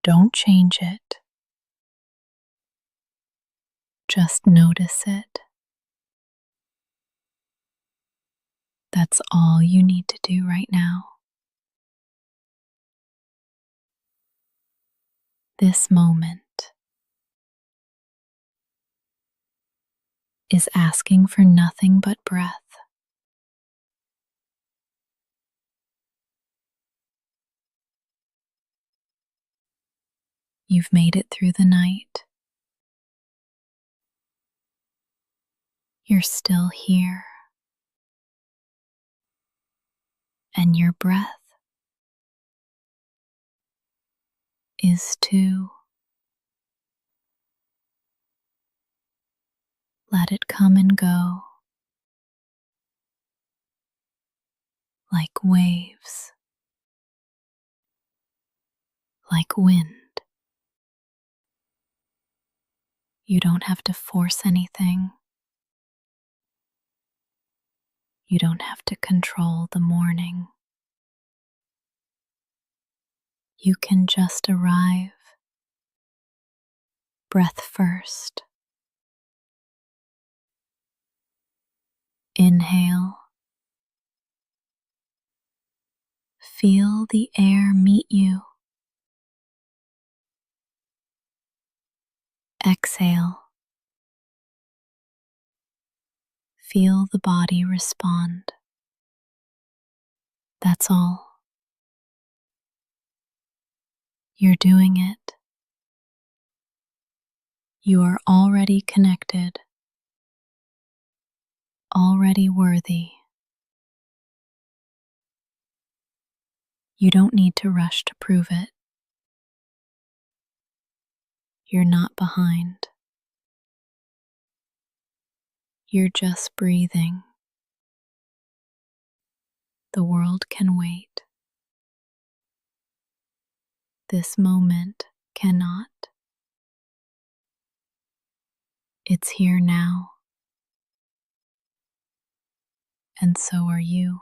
Don't change it. Just notice it. That's all you need to do right now. This moment is asking for nothing but breath. You've made it through the night. You're still here. And your breath is too. Let it come and go like waves, like wind. You don't have to force anything. You don't have to control the morning. You can just arrive. Breath first. Inhale. Feel the air meet you. Exhale. Feel the body respond. That's all. You're doing it. You are already connected, already worthy. You don't need to rush to prove it. You're not behind. You're just breathing. The world can wait. This moment cannot. It's here now. And so are you.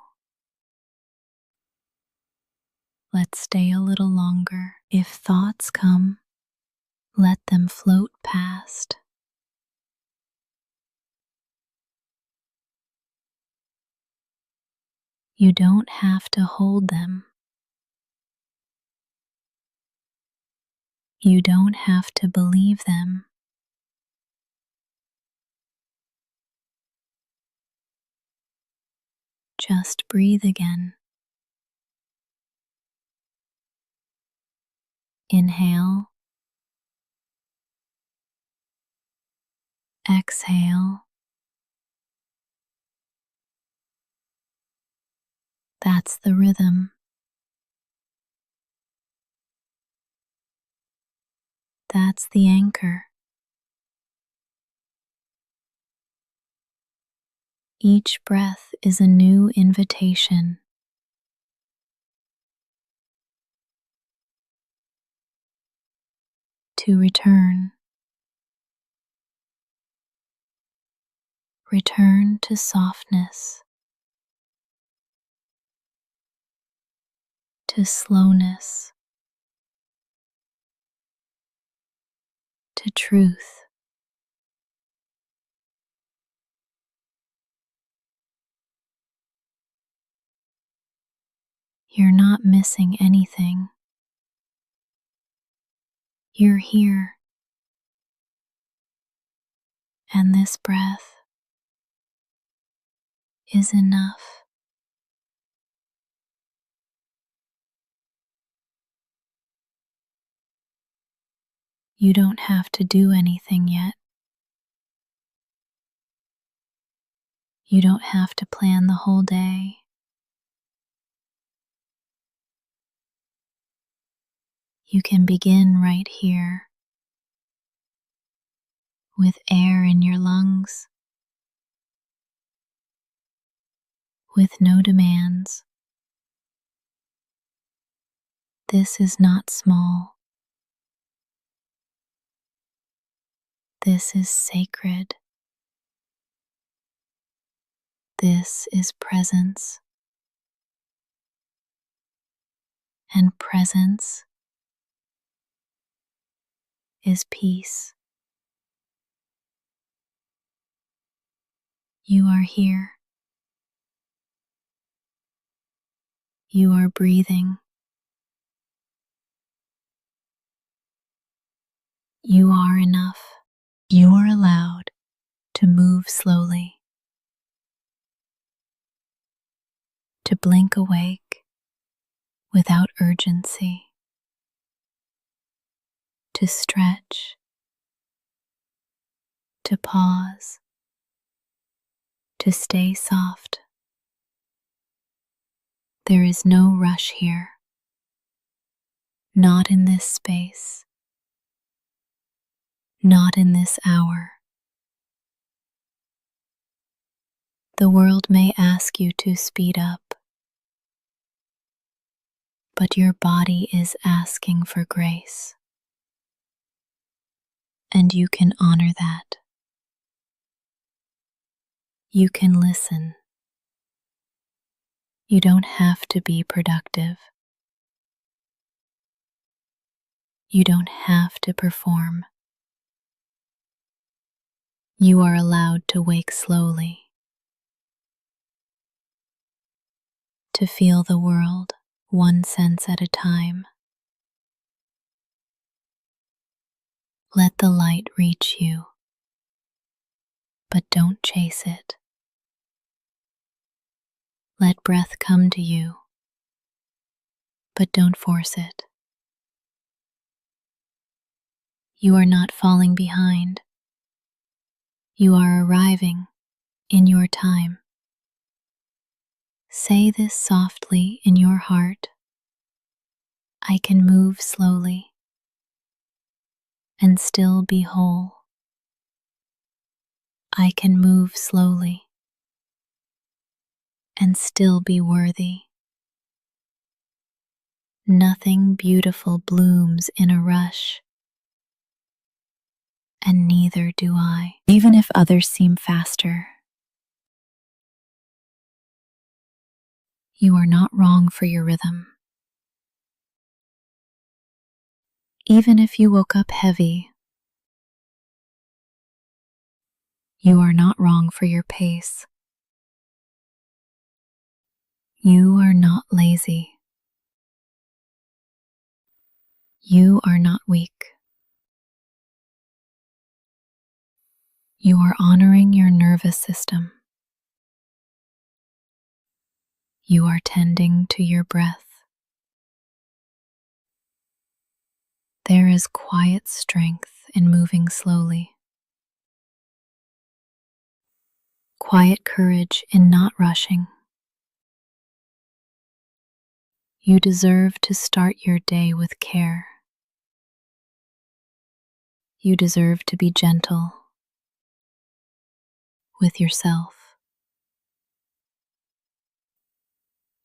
Let's stay a little longer. If thoughts come, let them float past. You don't have to hold them. You don't have to believe them. Just breathe again. Inhale. Exhale. That's the rhythm. That's the anchor. Each breath is a new invitation. To return. Return to softness. To slowness. To truth. You're not missing anything. You're here. And this breath is enough. You don't have to do anything yet. You don't have to plan the whole day. You can begin right here, with air in your lungs, with no demands. This is not small. This is sacred. This is presence. And presence is peace. You are here. You are breathing. You are enough. You are allowed to move slowly, to blink awake without urgency, to stretch, to pause, to stay soft. There is no rush here, not in this space, not in this hour. The world may ask you to speed up, but your body is asking for grace, and you can honor that. You can listen. You don't have to be productive. You don't have to perform. You are allowed to wake slowly, to feel the world one sense at a time. Let the light reach you, but don't chase it. Let breath come to you, but don't force it. You are not falling behind. You are arriving in your time. Say this softly in your heart. I can move slowly and still be whole. I can move slowly and still be worthy. Nothing beautiful blooms in a rush, and neither do I, even if others seem faster. You are not wrong for your rhythm. Even if you woke up heavy, you are not wrong for your pace. You are not lazy. You are not weak. You are honoring your nervous system. You are tending to your breath. There is quiet strength in moving slowly. Quiet courage in not rushing. You deserve to start your day with care. You deserve to be gentle with yourself.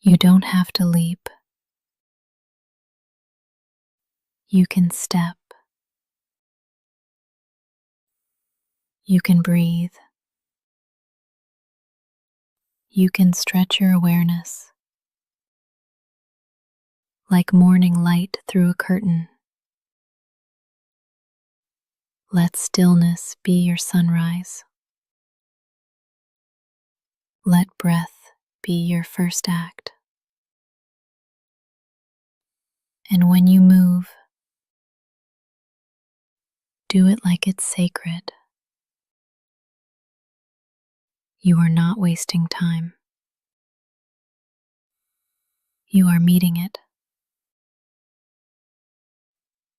You don't have to leap. You can step. You can breathe. You can stretch your awareness like morning light through a curtain. Let stillness be your sunrise. Let breath be your first act. And when you move, do it like it's sacred. You are not wasting time. You are meeting it.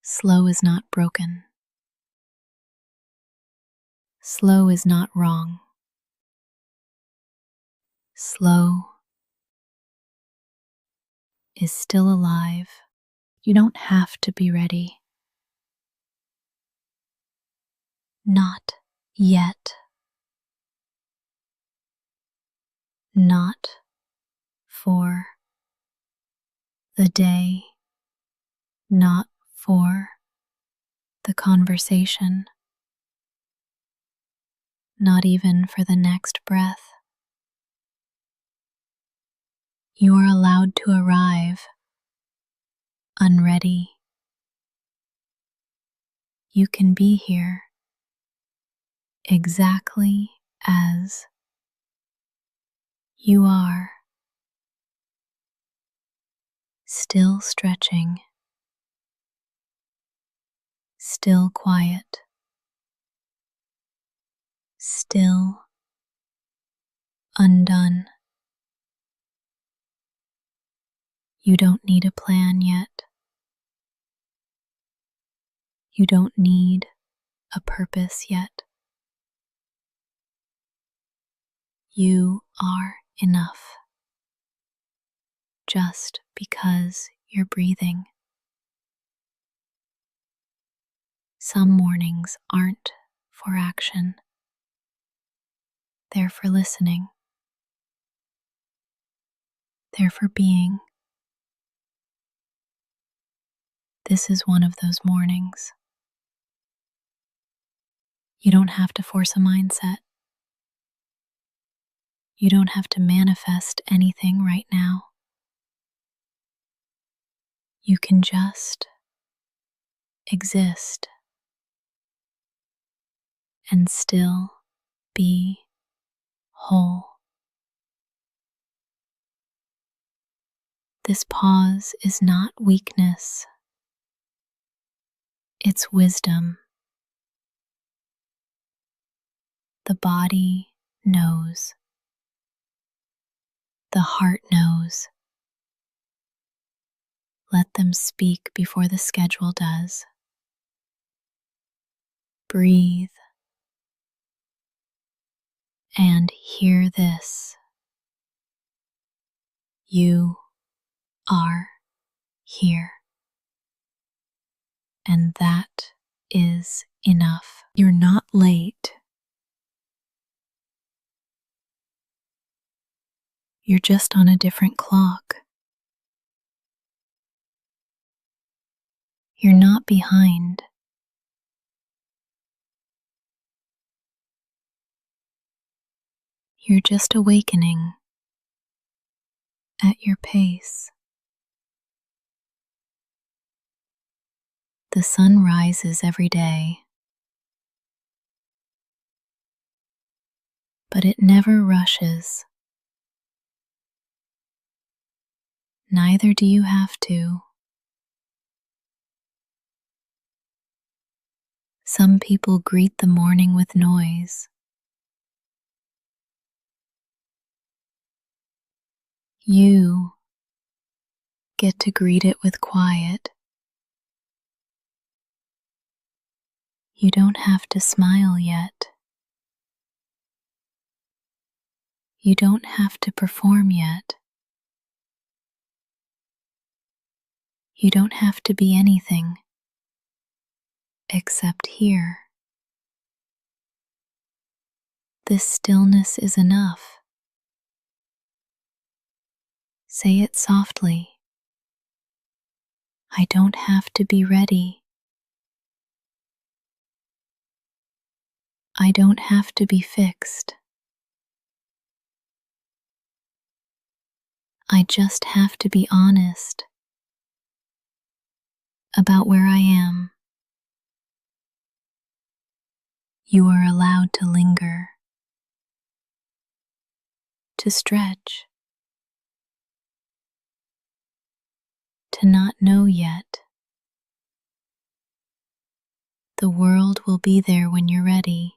Slow is not broken. Slow is not wrong. Slow is still alive. You don't have to be ready. Not yet. Not for the day. Not for the conversation. Not even for the next breath. You are allowed to arrive unready. you can be here exactly as you are, still stretching, still quiet, still undone. You don't need a plan yet. You don't need a purpose yet. You are enough just because you're breathing. Some mornings aren't for action. They're for listening. They're for being. This is one of those mornings. You don't have to force a mindset. You don't have to manifest anything right now. You can just exist and still be whole. This pause is not weakness. It's wisdom. The body knows. The heart knows. Let them speak before the schedule does. Breathe and hear this. You are here. And that is enough. You're not late. You're just on a different clock. You're not behind. You're just awakening at your pace. The sun rises every day, but it never rushes. Neither do you have to. Some people greet the morning with noise. You get to greet it with quiet. You don't have to smile yet. You don't have to perform yet. You don't have to be anything except here. This stillness is enough. Say it softly. I don't have to be ready. I don't have to be fixed. I just have to be honest about where I am. You are allowed to linger, to stretch, to not know yet. The world will be there when you're ready.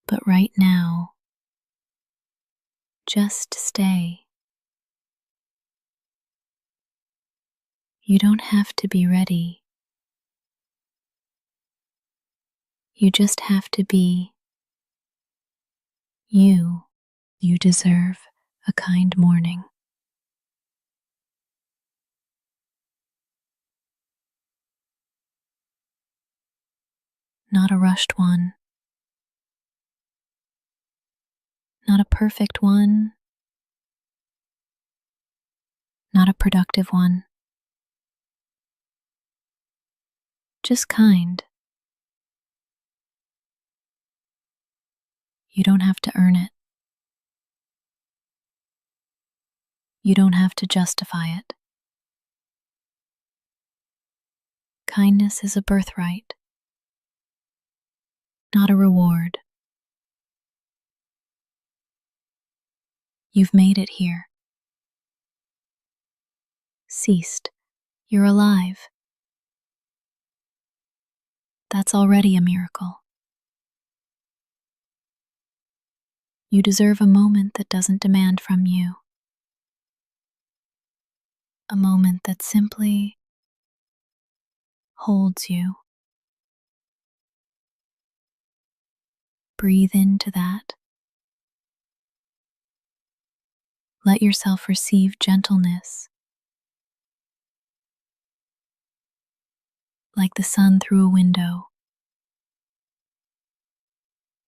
But right now, just stay. You don't have to be ready. You just have to be you. You deserve a kind morning. Not a rushed one. Not a perfect one. Not a productive one. Just kind. You don't have to earn it. You don't have to justify it. Kindness is a birthright, not a reward. You've made it here. Ceased. You're alive. That's already a miracle. You deserve a moment that doesn't demand from you. A moment that simply holds you. Breathe into that. Let yourself receive gentleness, like the sun through a window,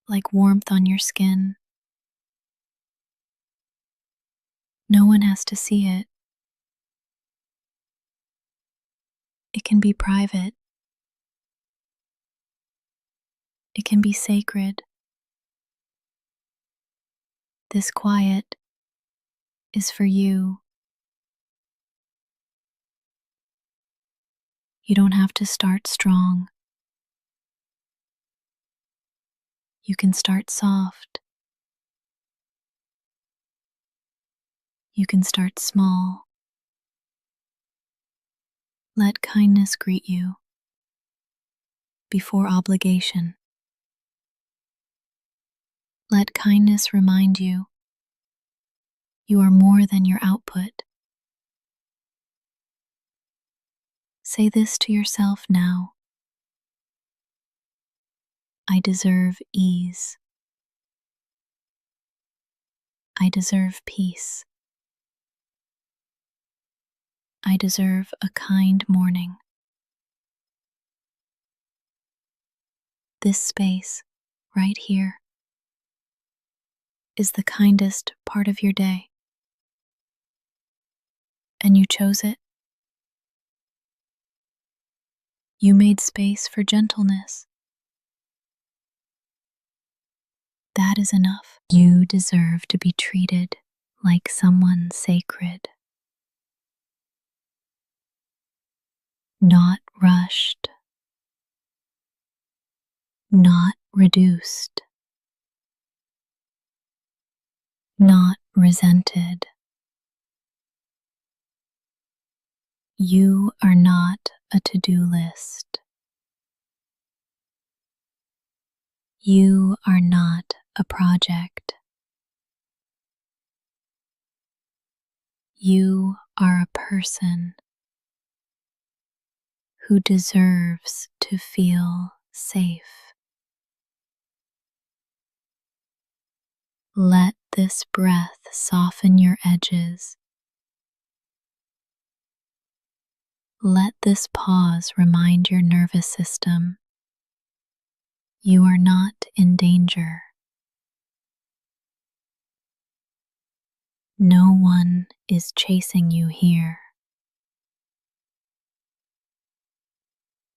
like warmth on your skin. No one has to see it. It can be private. It can be sacred. This quiet is for you. You don't have to start strong. You can start soft. You can start small. Let kindness greet you before obligation. Let kindness remind you you are more than your output. Say this to yourself now. I deserve ease. I deserve peace. I deserve a kind morning. This space, right here, is the kindest part of your day. And you chose it. You made space for gentleness. That is enough. You deserve to be treated like someone sacred. Not rushed. Not reduced. Not resented. You are not a to-do list. You are not a project. You are a person who deserves to feel safe. Let this breath soften your edges. Let this pause remind your nervous system you are not in danger. No one is chasing you here.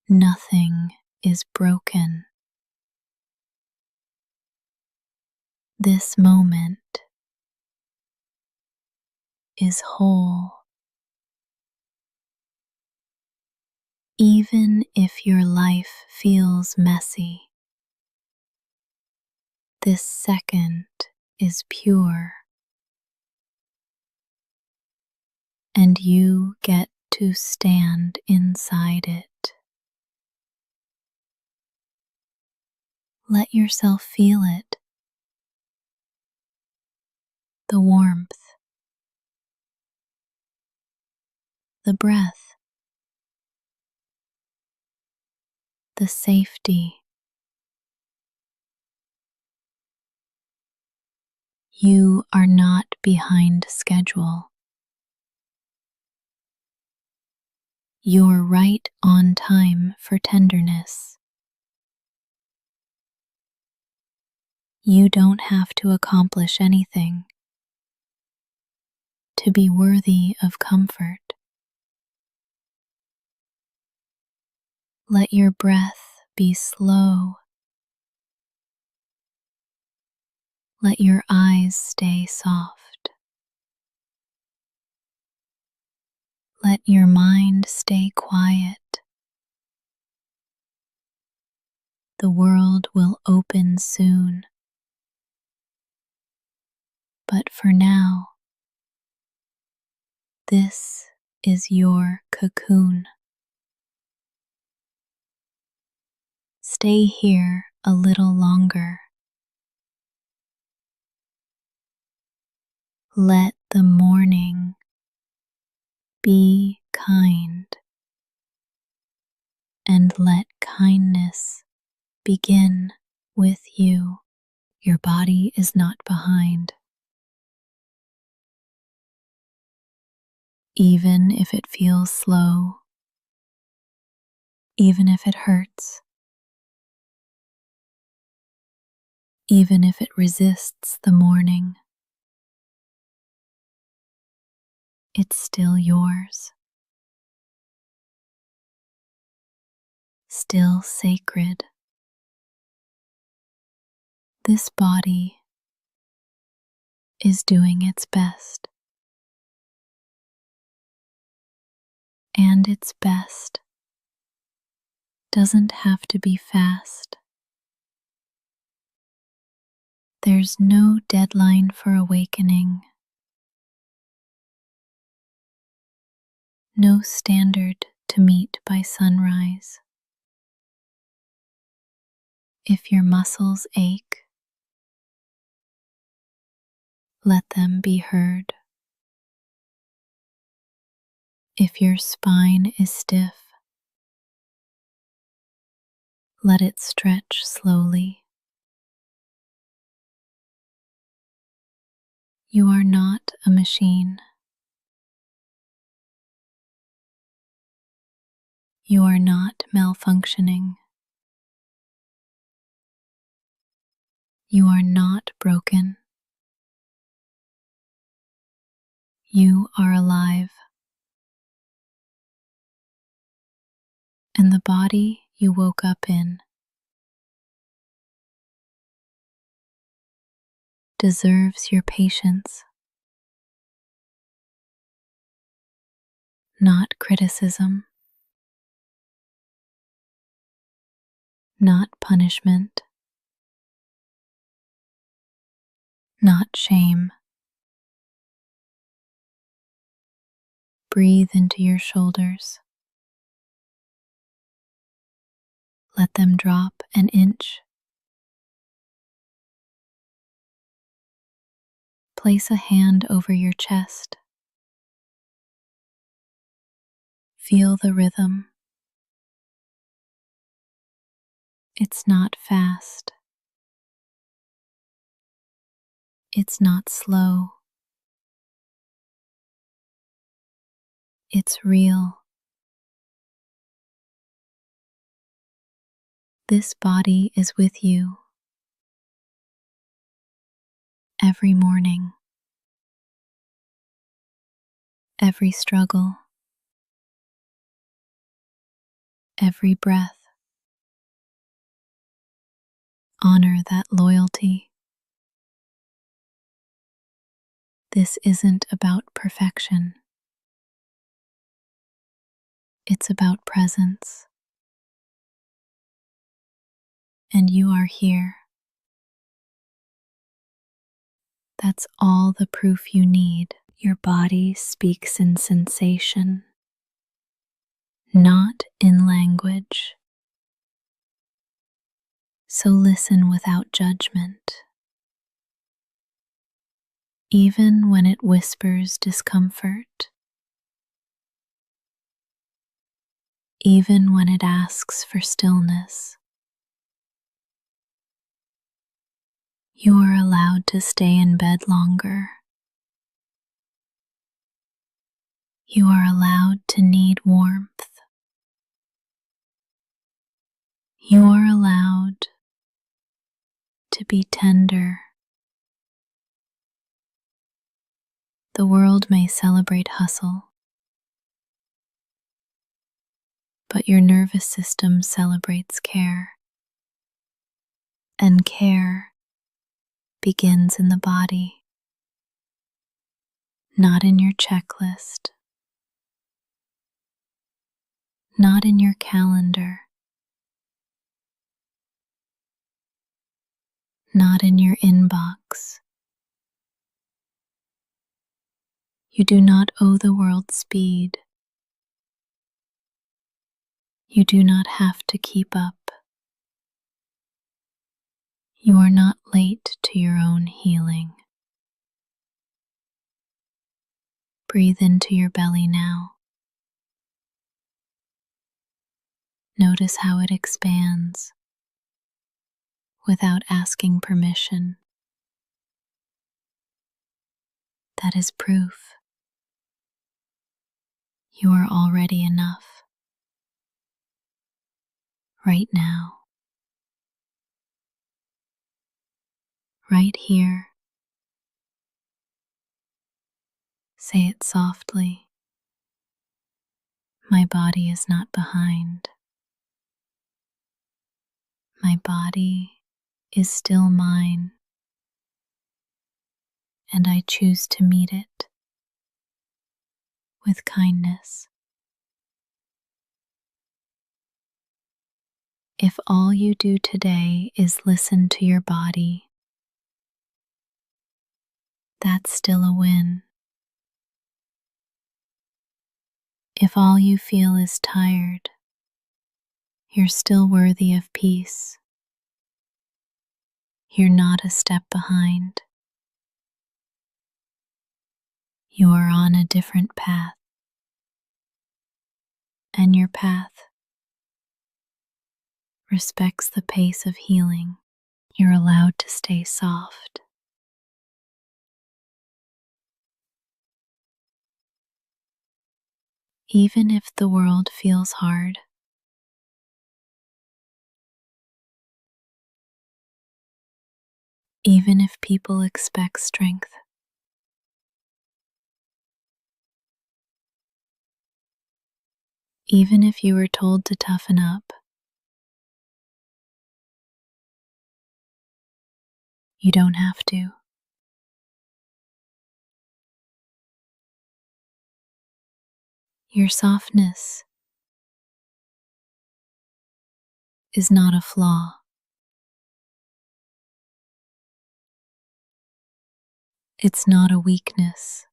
Nothing is broken. This moment is whole. Even if your life feels messy, this second is pure. And you get to stand inside it. Let yourself feel it. The warmth, the breath, the safety. You are not behind schedule. You're right on time for tenderness. You don't have to accomplish anything to be worthy of comfort. Let your breath be slow. Let your eyes stay soft. Let your mind stay quiet. The world will open soon. But for now, this is your cocoon. Stay here a little longer. Let the morning be kind, and let kindness begin with you. Your body is not behind. Even if it feels slow, even if it hurts, even if it resists the morning, it's still yours, still sacred. This body is doing its best, and its best doesn't have to be fast. There's no deadline for awakening, no standard to meet by sunrise. If your muscles ache, let them be heard. If your spine is stiff, let it stretch slowly. You are not a machine. You are not malfunctioning. You are not broken. You are alive. And the body you woke up in deserves your patience, not criticism, not punishment, not shame. Breathe into your shoulders. Let them drop an inch. Place a hand over your chest. Feel the rhythm. It's not fast. It's not slow. It's real. This body is with you every morning, every struggle, every breath. Honor that loyalty. This isn't about perfection. It's about presence. And you are here. That's all the proof you need. Your body speaks in sensation, not in language. So listen without judgment. Even when it whispers discomfort, even when it asks for stillness, you are allowed to stay in bed longer. You are allowed to need warmth. You are allowed to be tender. The world may celebrate hustle, but your nervous system celebrates care. And care begins in the body, not in your checklist, not in your calendar, not in your inbox. You do not owe the world speed. You do not have to keep up. You are not late to your own healing. Breathe into your belly now. Notice how it expands without asking permission. That is proof you are already enough right now, right here. Say it softly. My body is not behind. My body is still mine, and I choose to meet it with kindness. If all you do today is listen to your body, that's still a win. If all you feel is tired, you're still worthy of peace. You're not a step behind. You are on a different path, and your path respects the pace of healing. You're allowed to stay soft. Even if the world feels hard, even if people expect strength, even if you were told to toughen up, you don't have to. Your softness is not a flaw. It's not a weakness.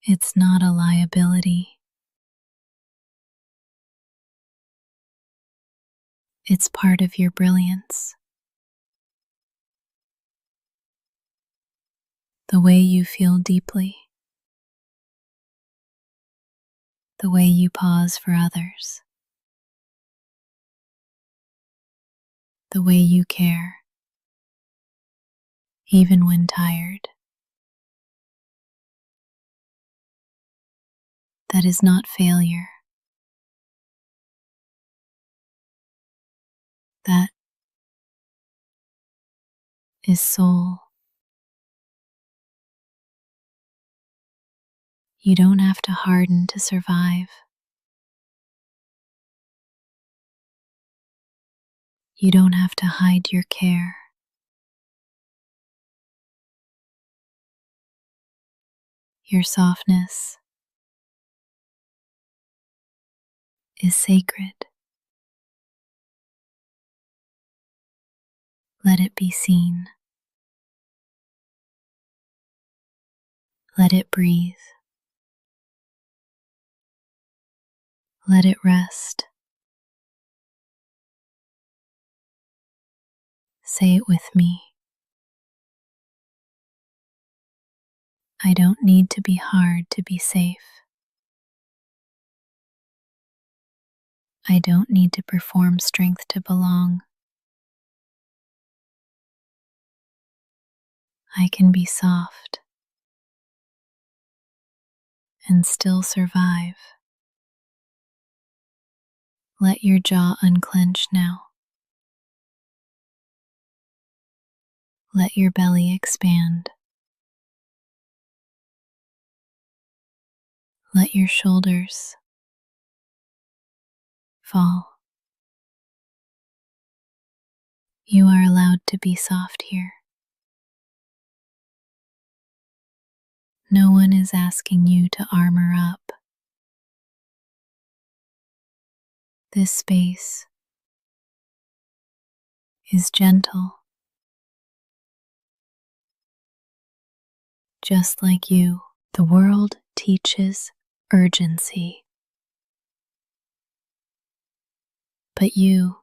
It's not a liability. It's part of your brilliance. The way you feel deeply, the way you pause for others, the way you care, even when tired. That is not failure. That is soul. You don't have to harden to survive. You don't have to hide your care. Your softness is sacred. Let it be seen. Let it breathe. Let it rest. Say it with me. I don't need to be hard to be safe. I don't need to perform strength to belong. I can be soft and still survive. Let your jaw unclench now. Let your belly expand. Let your shoulders fall. You are allowed to be soft here. No one is asking you to armor up. This space is gentle, just like you. The world teaches urgency, but you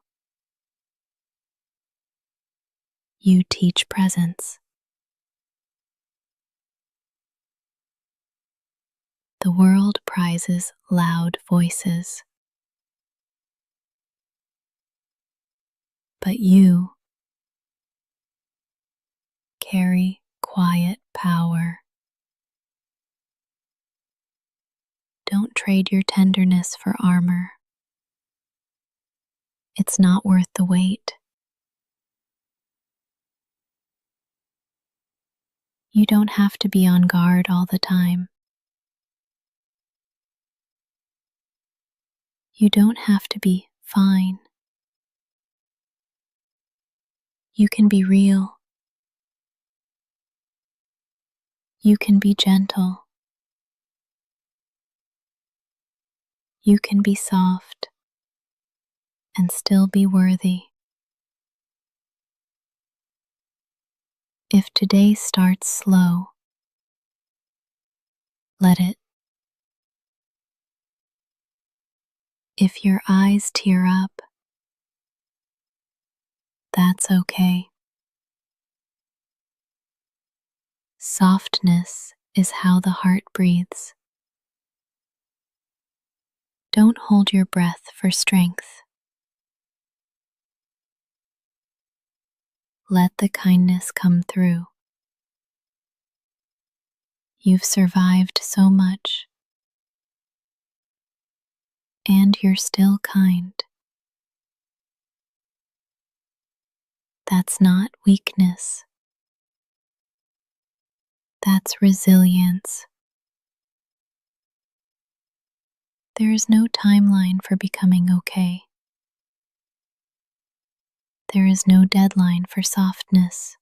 teach presence. The world prizes loud voices, but you carry quiet power. Don't trade your tenderness for armor. It's not worth the wait. You don't have to be on guard all the time. You don't have to be fine. You can be real. You can be gentle. You can be soft and still be worthy. If today starts slow, let it. If your eyes tear up, that's okay. Softness is how the heart breathes. Don't hold your breath for strength. Let the kindness come through. You've survived so much, and you're still kind. That's not weakness. That's resilience. There is no timeline for becoming okay. There is no deadline for softness.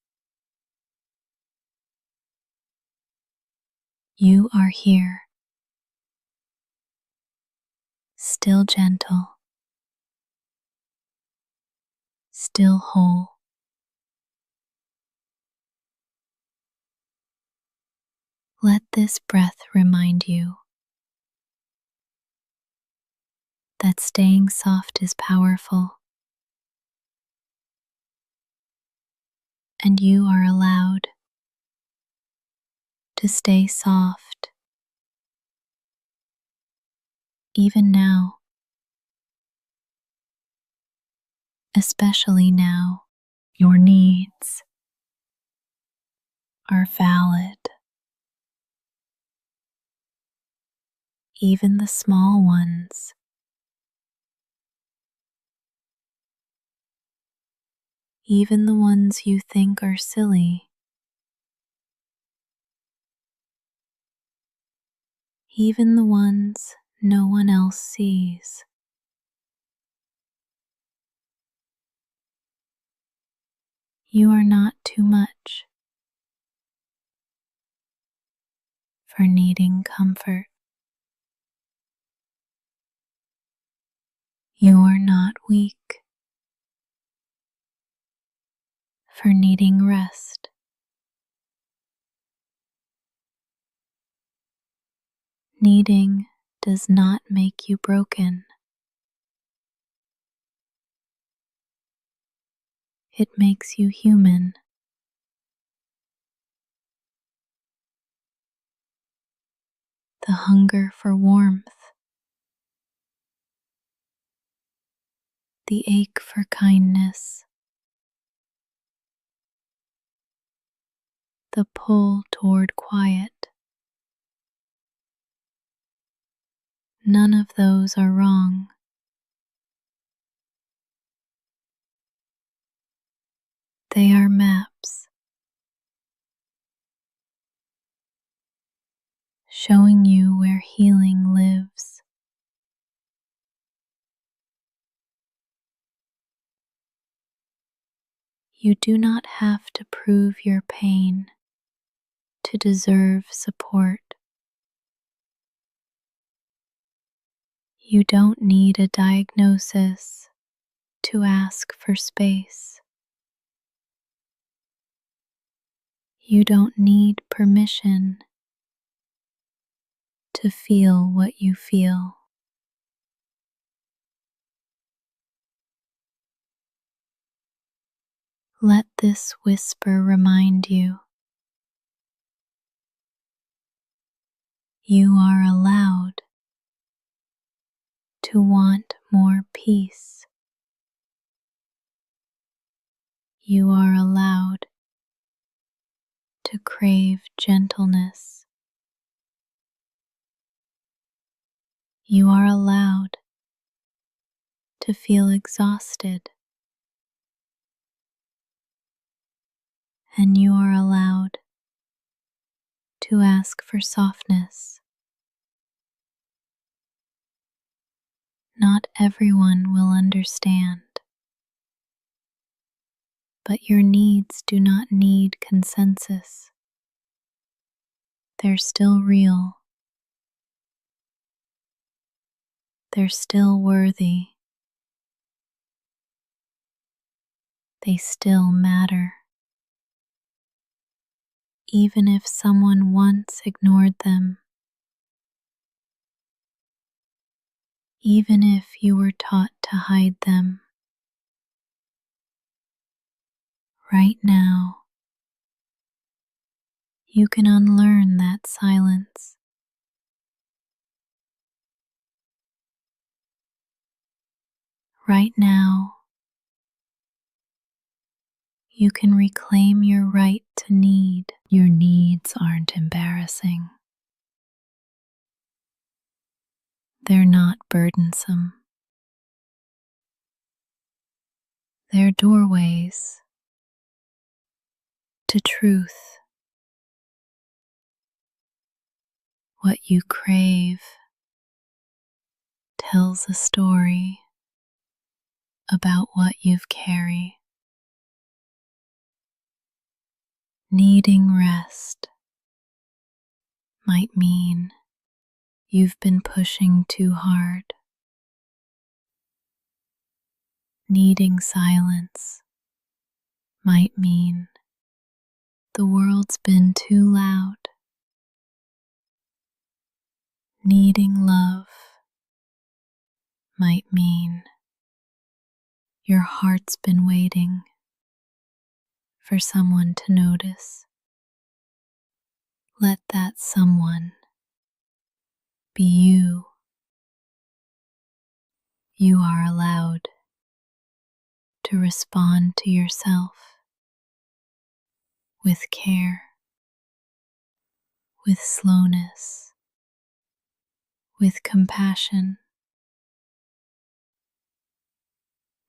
You are here, still gentle, still whole. Let this breath remind you that staying soft is powerful, and you are allowed to stay soft, even now, especially now. Your needs are valid, even the small ones. Even the ones you think are silly. Even the ones no one else sees. You are not too much for needing comfort. You are not weak for needing rest. Needing does not make you broken. It makes you human. The hunger for warmth, the ache for kindness, the pull toward quiet. None of those are wrong. They are maps showing you where healing lives. You do not have to prove your pain to deserve support. You don't need a diagnosis to ask for space. You don't need permission to feel what you feel. Let this whisper remind you you are allowed to want more peace. You are allowed to crave gentleness. You are allowed to feel exhausted. And you are allowed to ask for softness. Not everyone will understand, but your needs do not need consensus. They're still real. They're still worthy. They still matter. Even if someone once ignored them, even if you were taught to hide them, right now, you can unlearn that silence. Right now, you can reclaim your right to need. Your needs aren't embarrassing. They're not burdensome. They're doorways to truth. What you crave tells a story about what you've carried. Needing rest might mean you've been pushing too hard. Needing silence might mean the world's been too loud. Needing love might mean your heart's been waiting for someone to notice. Let that someone be you. You are allowed to respond to yourself with care, with slowness, with compassion.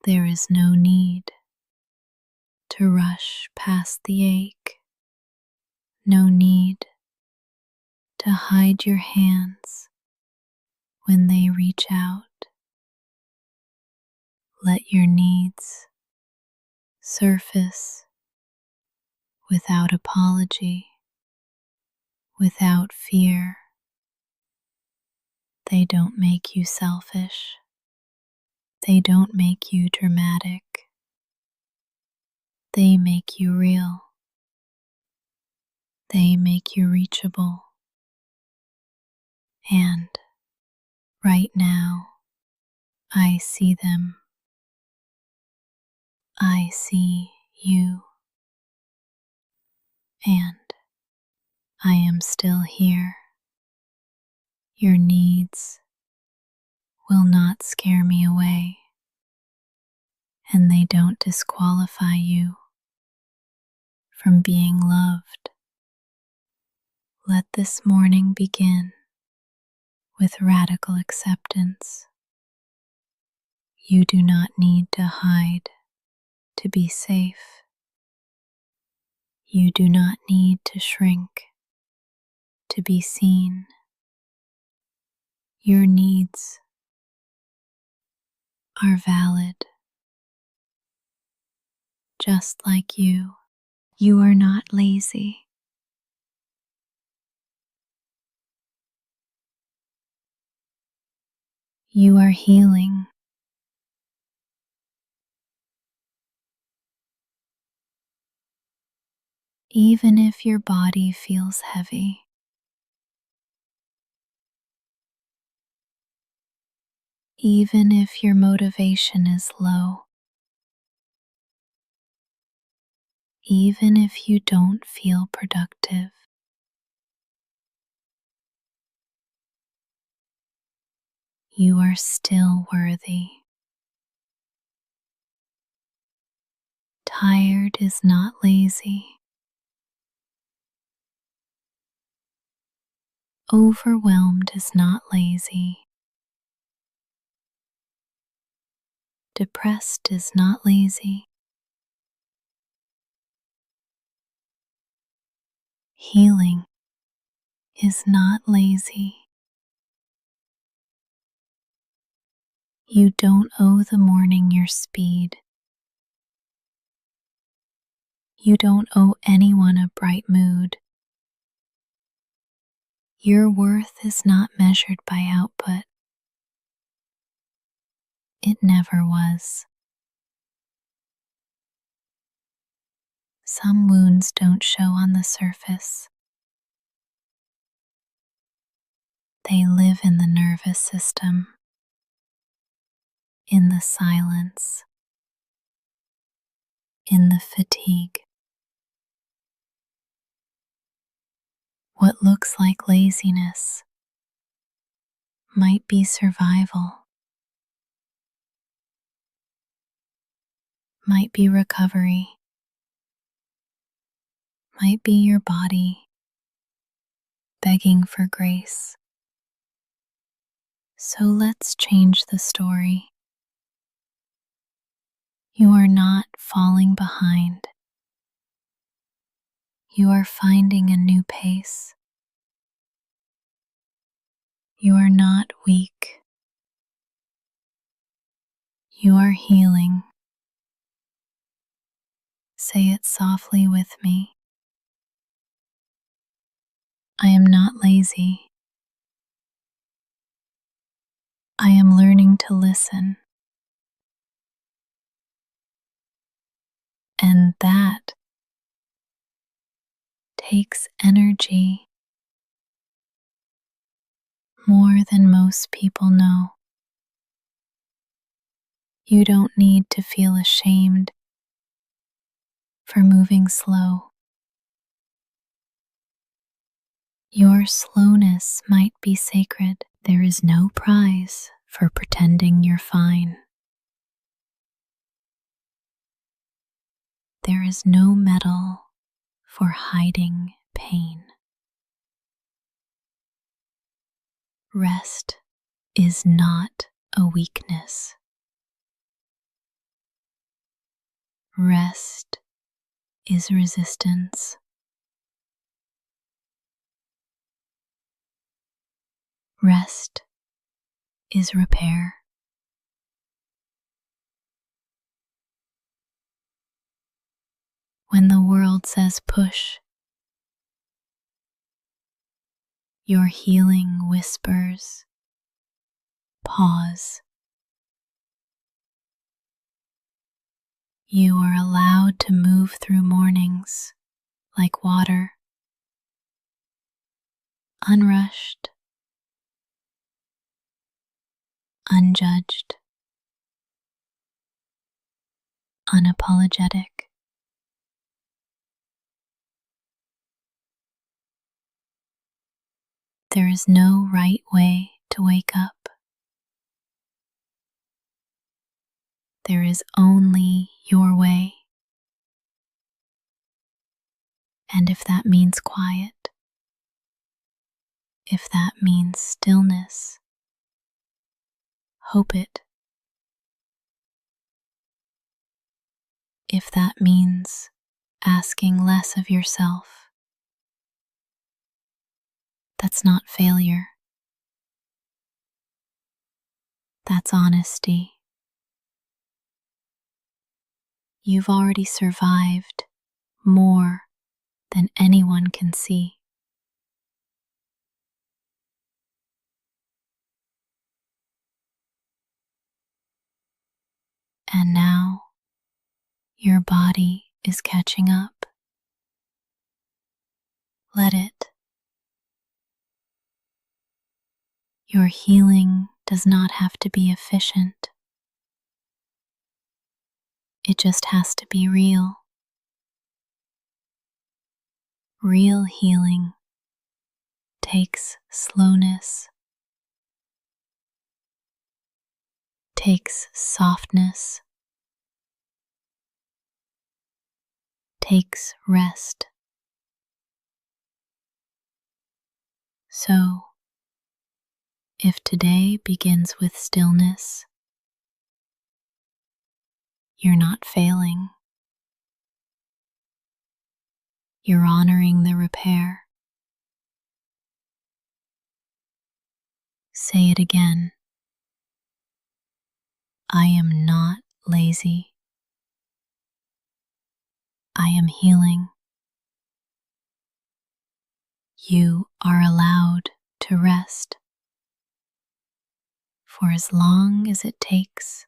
There is no need to rush past the ache, no need to hide your hands when they reach out. Let your needs surface without apology, without fear. They don't make you selfish. They don't make you dramatic. They make you real. They make you reachable. And right now, I see them. I see you. And I am still here. Your needs will not scare me away, and they don't disqualify you from being loved. Let this morning begin with radical acceptance. You do not need to hide to be safe. You do not need to shrink to be seen. Your needs are valid, just like you. You are not lazy. You are healing. even if your body feels heavy. Even if your motivation is low. Even if you don't feel productive. You are still worthy. Tired is not lazy. Overwhelmed is not lazy. Depressed is not lazy. Healing is not lazy. You don't owe the morning your speed. You don't owe anyone a bright mood. Your worth is not measured by output. It never was. Some wounds don't show on the surface. They live in the nervous system, in the silence, in the fatigue. What looks like laziness might be survival, might be recovery, might be your body begging for grace. So let's change the story. You are not falling behind. You are finding a new pace. You are not weak. You are healing. Say it softly with me. I am not lazy. I am learning to listen. And that takes energy more than most people know. You don't need to feel ashamed for moving slow. Your slowness might be sacred. There is no prize for pretending you're fine. There is no medal for hiding pain. Rest is not a weakness. Rest is resistance. Rest is repair. When the world says push, your healing whispers, pause. You are allowed to move through mornings like water, unrushed, unjudged, unapologetic. There is no right way to wake up. There is only your way. And if that means quiet, if that means stillness, hope it. If that means asking less of yourself, that's not failure. That's honesty. You've already survived more than anyone can see. And now your body is catching up. Let it. Your healing does not have to be efficient. It just has to be real. Real healing takes slowness, takes softness, takes rest. So, if today begins with stillness, you're not failing. You're honoring the repair. Say it again. I am not lazy. I am healing. You are allowed to rest for as long as it takes.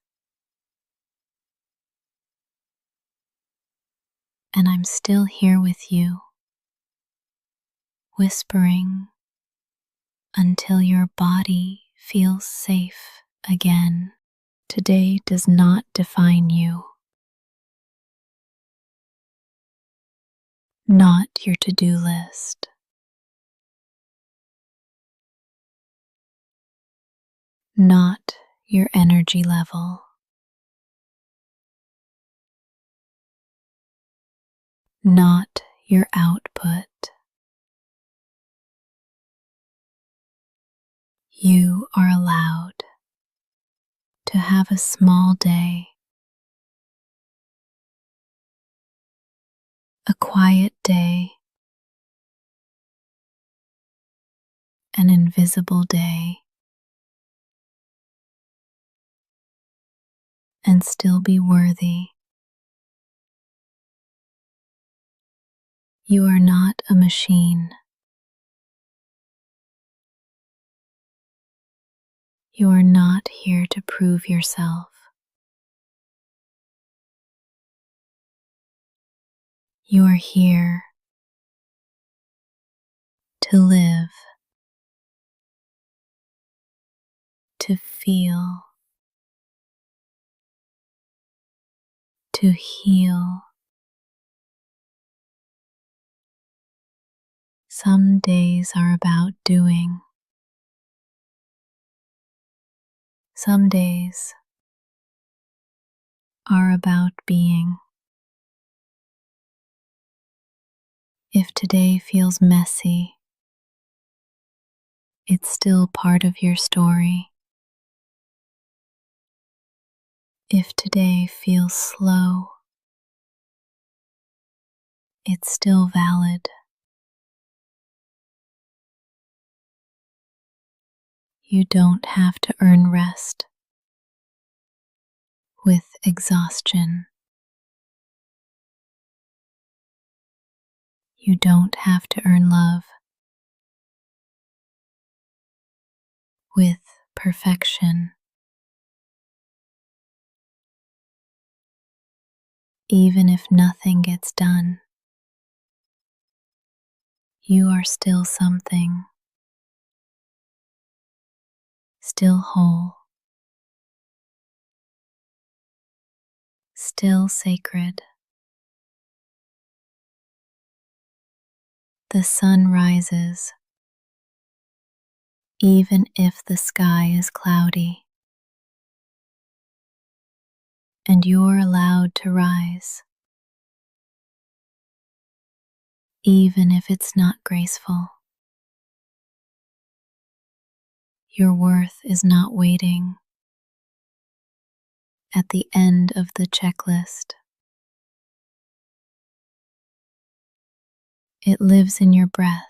And I'm still here with you, whispering until your body feels safe again. Today does not define you, not your to-do list, not your energy level, not your output. You are allowed to have a small day, a quiet day, an invisible day, and still be worthy. You are not a machine. You are not here to prove yourself. You are here to live, to feel, to heal. Some days are about doing. Some days are about being. If today feels messy, it's still part of your story. If today feels slow, it's still valid. You don't have to earn rest with exhaustion. You don't have to earn love with perfection. Even if nothing gets done, you are still something, still whole, still sacred. The sun rises, even if the sky is cloudy, and you're allowed to rise, even if it's not graceful. Your worth is not waiting at the end of the checklist. It lives in your breath.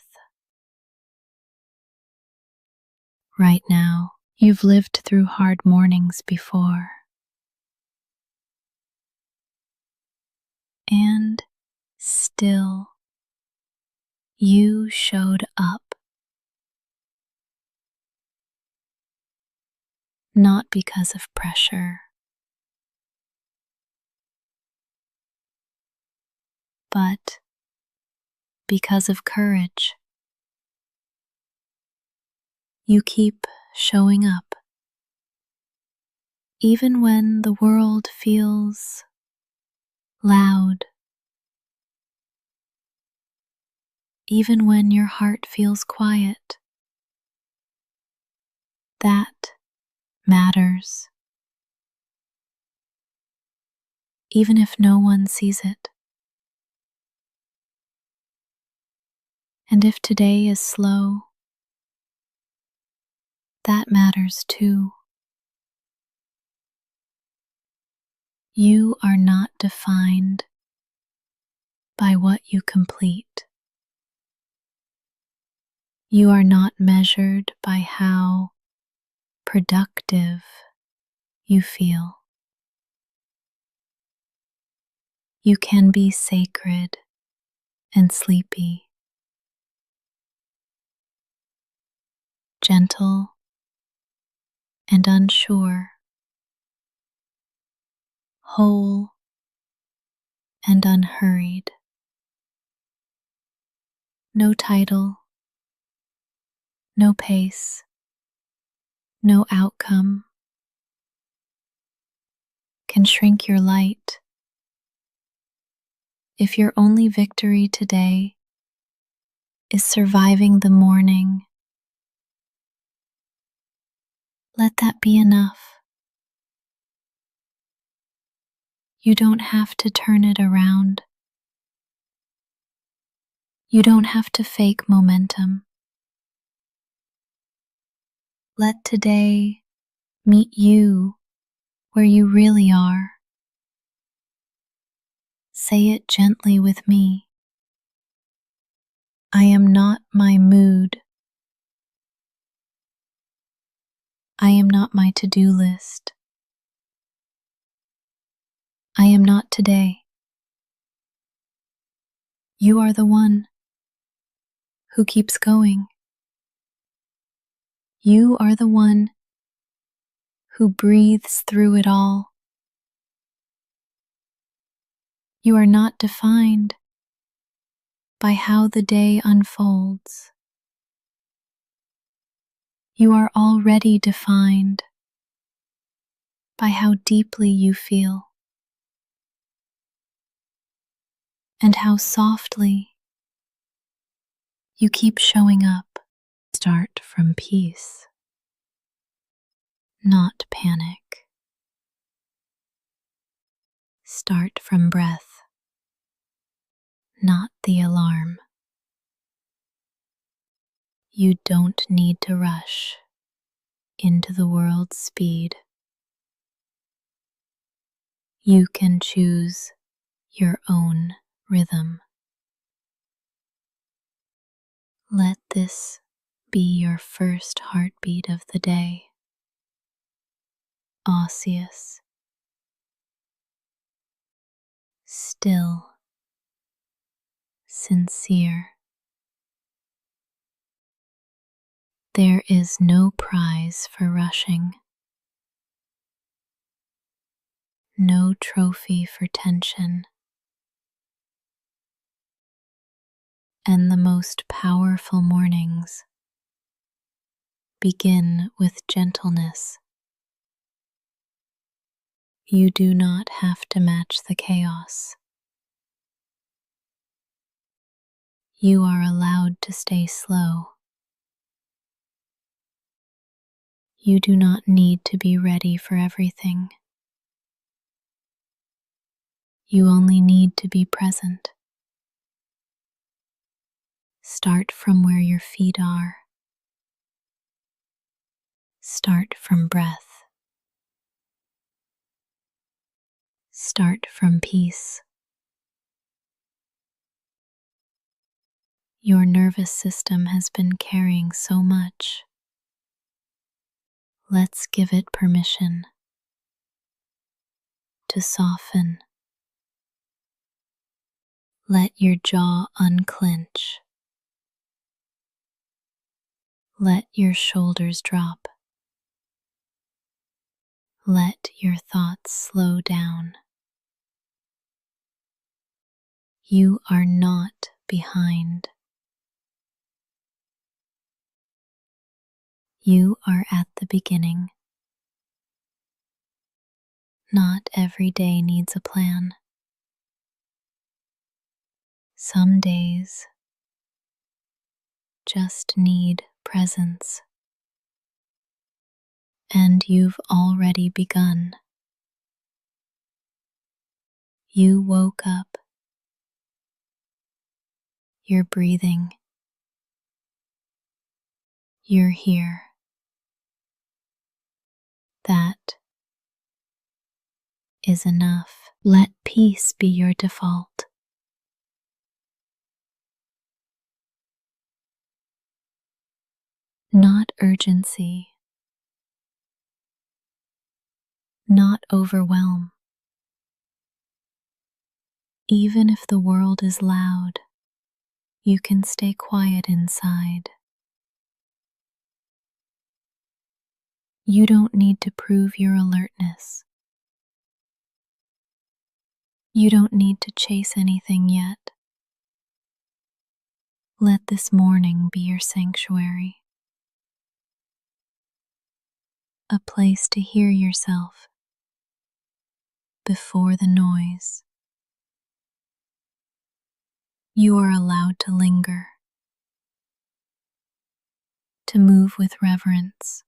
Right now, you've lived through hard mornings before. And still, you showed up. Not because of pressure, but because of courage. You keep showing up, even when the world feels loud, even when your heart feels quiet. That matters, even if no one sees it. And if today is slow, that matters too. You are not defined by what you complete. You are not measured by how productive you feel. You can be sacred and sleepy, gentle and unsure, whole and unhurried. No title, no pace, no outcome can shrink your light. If your only victory today is surviving the morning, let that be enough. You don't have to turn it around. You don't have to fake momentum. Let today meet you where you really are. Say it gently with me. I am not my mood. I am not my to-do list. I am not today. You are the one who keeps going. You are the one who breathes through it all. You are not defined by how the day unfolds. You are already defined by how deeply you feel and how softly you keep showing up. Start from peace, not panic. Start from breath, not the alarm. You don't need to rush into the world's speed. You can choose your own rhythm. Let this be your first heartbeat of the day. Osseous, still, sincere. There is no prize for rushing, no trophy for tension, and the most powerful mornings begin with gentleness. You do not have to match the chaos. You are allowed to stay slow. You do not need to be ready for everything. You only need to be present. Start from where your feet are. Start from breath. Start from peace. Your nervous system has been carrying so much. Let's give it permission to soften. Let your jaw unclench. Let your shoulders drop. Let your thoughts slow down. You are not behind. You are at the beginning. Not every day needs a plan. Some days just need presence. And you've already begun. You woke up. You're breathing. You're here. That is enough. Let peace be your default. Not urgency. Not overwhelm. Even if the world is loud, you can stay quiet inside. You don't need to prove your alertness. You don't need to chase anything yet. Let this morning be your sanctuary. A place to hear yourself before the noise. You are allowed to linger, to move with reverence,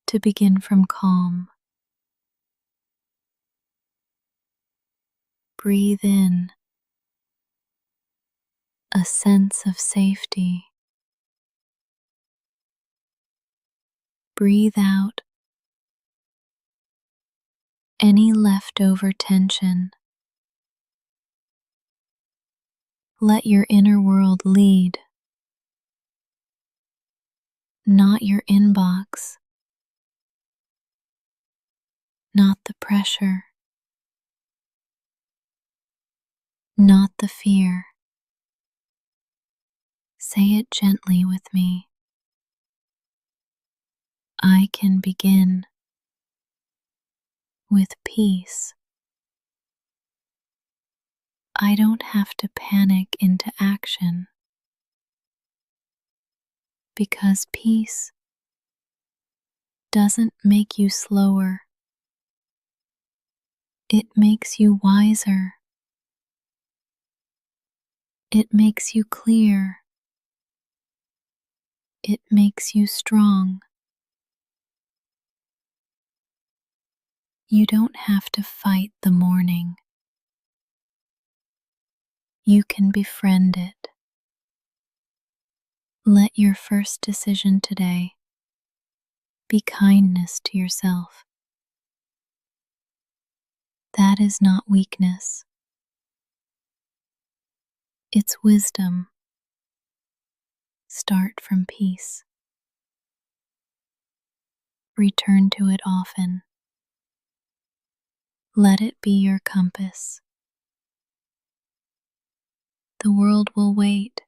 to begin from calm. Breathe in a sense of safety. Breathe out any leftover tension. Let your inner world lead, not your inbox, not the pressure, not the fear. Say it gently with me. I can begin with peace. I don't have to panic into action, because peace doesn't make you slower. It makes you wiser. It makes you clear. It makes you strong. You don't have to fight the morning. You can befriend it. Let your first decision today be kindness to yourself. That is not weakness. It's wisdom. Start from peace. Return to it often. Let it be your compass. The world will wait.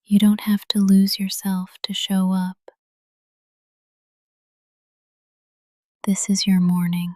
You don't have to lose yourself to show up. This is your morning.